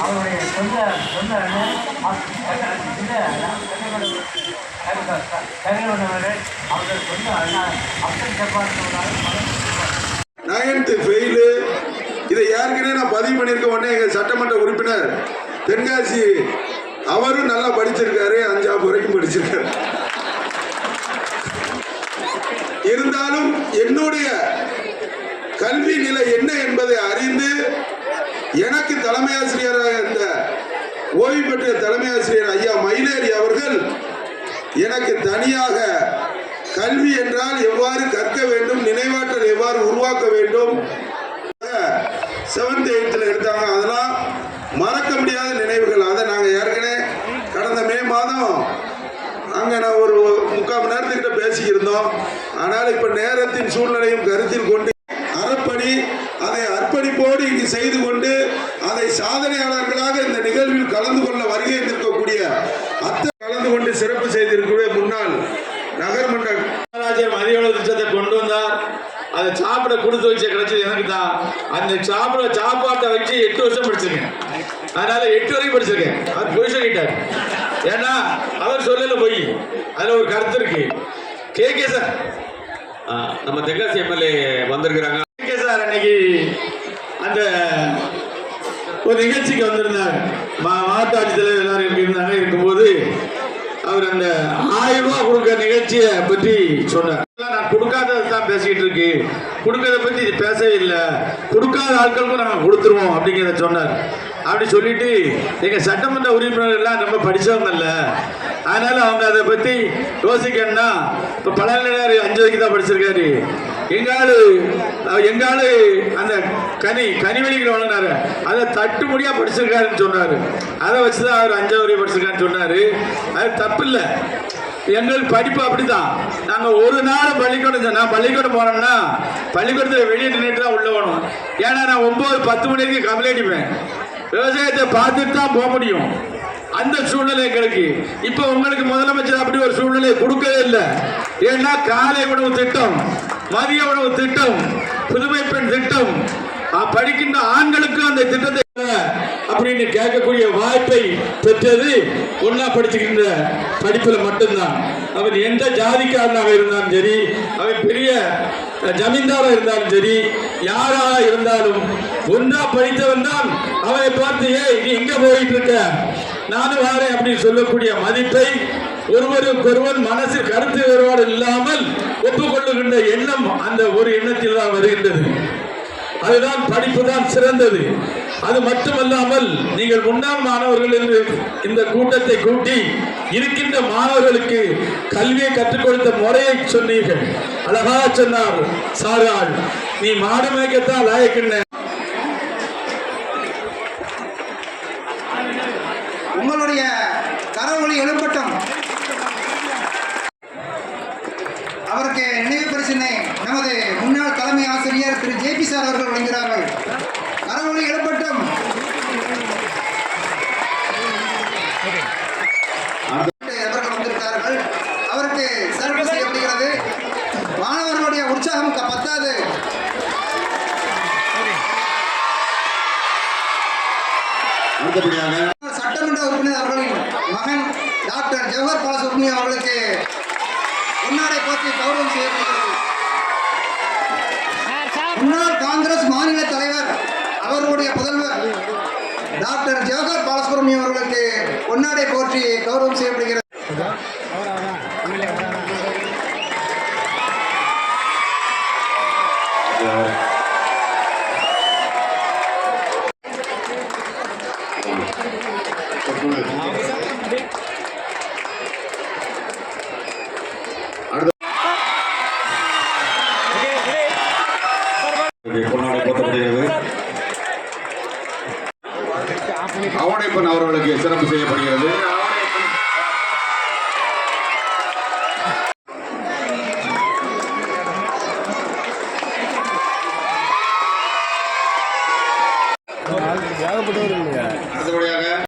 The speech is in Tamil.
அவருடைய சொந்த சொந்த அவர்கள் சொந்த அப்சல் நைன்த்து ஃபெயிலு. இதை ஏற்கனவே நான் பதிவு பண்ணியிருக்க உடனே எங்கள் சட்டமன்ற உறுப்பினர் தென்காசி அவரும் நல்லா படிச்சிருக்காரு, 5ஆம் வரைக்கும் படிச்சிருக்காரு. இருந்தாலும் என்னுடைய கல்வி நிலை என்ன என்பதை அறிந்து எனக்கு தலைமை ஆசிரியராக இருந்த ஓய்வு பெற்ற தலைமை ஆசிரியர் ஐயா மயிலேறி அவர்கள் எனக்கு தனியாக கல்வி என்றால் எவ்வாறு கற்க வேண்டும், நினைவாற்றல் எவ்வாறு உருவாக்க வேண்டும் 7th 8th எடுத்தாங்க. அதெல்லாம் மறக்க முடியாத நினைவுகள். அதை நாங்கள் ஏற்கனவே கடந்த மே மாதம் அங்கே நான் ஒரு 3/4 மணி நேரத்துக்கிட்ட பேசியிருந்தோம். ஆனால் இப்போ நேரத்தின் சூழ்நிலையும் கருத்தில் கொண்டு அறப்பணி அதை அர்ப்பணிப்போடு இங்கு செய்து கொண்டு அதை சாதனையாளர்களாக இந்த நிகழ்வில் கலந்து கொள்ள வருகை இருக்கக்கூடிய கலந்து கொண்டு சிறப்பு செய்திருக்கிற முன்னாள் நகர்மன்ற மதிய உணவு திட்டத்தை கொண்டு வந்தார். அதை சாப்பிட கொடுத்து வச்ச கிடைச்சது எனக்கு தான். அந்த சாப்பாட்டை வச்சு 8 வருஷம் படிச்சிருக்கேன். அதனால 8 வரைக்கும் படிச்சிருக்கேன். அவர் பொய் சொல்லிட்டார். ஏன்னா அவர் சொல்லல போய். அதுல ஒரு கருத்து இருக்கு. கே சார் நம்ம தென்காசி எம்எல்ஏ வந்திருக்கிறாங்க. கே சார் அன்னைக்கு அந்த ஒரு நிகழ்ச்சிக்கு வந்திருந்தாங்க. மாவட்ட ஆட்சித்தலைவர் எல்லாரும் இருந்தாங்க. இருக்கும்போது அவர் அந்த 1000 ரூபாய் கொடுக்க நிகழ்ச்சியை பற்றி சொன்னார். நான் கொடுக்காததை தான் பேசிக்கிட்டு இருக்கு, கொடுக்கறத பற்றி பேசவே இல்லை, கொடுக்காத ஆட்களுக்கும் நாங்கள் கொடுத்துருவோம் அப்படிங்கிறத சொன்னார். அப்படி சொல்லிட்டு எங்கள் சட்டமன்ற உறுப்பினர்கள்லாம் ரொம்ப படித்தவங்கல்ல, அதனால அவங்க அதை பற்றி யோசிக்கணும்னா இப்போ பழனியார் 5 வரைக்கும் தான் படிச்சிருக்காரு. எங்காலு அந்த கனிவெளிகள் வளர்னாரு, அதை தட்டுமுடியா படிச்சிருக்காருன்னு சொன்னாரு. அதை வச்சுதான் அவர் 5ஆம் வரைக்கும் படிச்சிருக்காருன்னு சொன்னாரு. அது தப்பு இல்லை. எங்களுக்கு படிப்பு அப்படிதான். நாங்கள் ஒரு நாள் பள்ளிக்கூடம், நான் பள்ளிக்கூடம் போனோம்னா பள்ளிக்கூடத்தில் வெளியே நின்றுட்டு தான் உள்ள போகணும். ஏன்னா நான் 9-10 மணி வரைக்கும் கமலை அடிப்பேன். விவசாயத்தை பார்த்துட்டு தான் போக முடியும். அந்த சூழ்நிலை எங்களுக்கு. இப்போ உங்களுக்கு முதலமைச்சர் அப்படி ஒரு சூழ்நிலையை கொடுக்கவே இல்லை. ஏன்னா காலை உணவு திட்டம், மதிய உணவு திட்டம், புதுமை பெண் திட்டம், படிக்கின்ற ஆண்களுக்கு அந்த திட்டத்தை அப்படின்னு கேட்கக்கூடிய வாய்ப்பை பெற்றது ஒன்னா படிச்சுக்கின்ற படிப்புல மட்டும்தான். அவன் எந்த ஜாதிக்காரனாக இருந்தாலும் சரி, அவன் பெரிய ஜமீன்தாராக இருந்தாலும் சரி, யாராக இருந்தாலும் ஒன்றா படித்தவன் தான் அவனை பார்த்து நீ எங்க போயிட்டு இருக்க, நானும் வாரேன் அப்படின்னு சொல்லக்கூடிய மதிப்பை ஒருவருக்கொருவர் மனசில் கருத்து வேறுபாடு இல்லாமல் ஒப்புக்கொள்ளுகின்ற எண்ணம் அந்த ஒரு எண்ணத்தில் தான் வருகின்றது. அதுதான் படிப்பு தான் சிறந்தது. அது மட்டுமல்லாமல் நீங்கள் முன்னாள் மாணவர்கள் என்று இந்த கூட்டத்தை கூட்டி இருக்கின்ற மாணவர்களுக்கு கல்வியை கற்றுக் கொடுத்த முறையை சொன்னீர்கள். அழகா சொன்னார் சாராள், நீ மாடு மேய்க்கத்தான் லாயக்கின்ற. உங்களுடைய கரவொலி எழுப்பட்டும். அவருக்கு நினைவு பரிசினை நமது முன்னாள் தலைமை ஆசிரியர் திரு ஜே.பி. சார் அவர்கள் வழங்குகிறார்கள். கரவொலி எழுப்பட்டும். அவர்கள் வந்திருக்கிறார்கள். அவருக்கு சிறப்பு செய்யப்படுகிறது. மாணவர்களுடைய உற்சாகம் பத்தாது. சட்டமன்ற உறுப்பினர் அவர்களின் மகன் டாக்டர் ஜவஹர் பாலசுப்ரமணியம் அவர்களுக்கு பொன்னாடை போற்றி கௌரவம் செய்யப்படுகிறது. முன்னாள் காங்கிரஸ் மாநில தலைவர் அவர்களுடைய புதல்வர் டாக்டர் ஜவஹர் பாலசுப்ரமணியம் அவர்களுக்கு பொன்னாடை போற்றி கௌரவம் செய்யப்படுகிறது.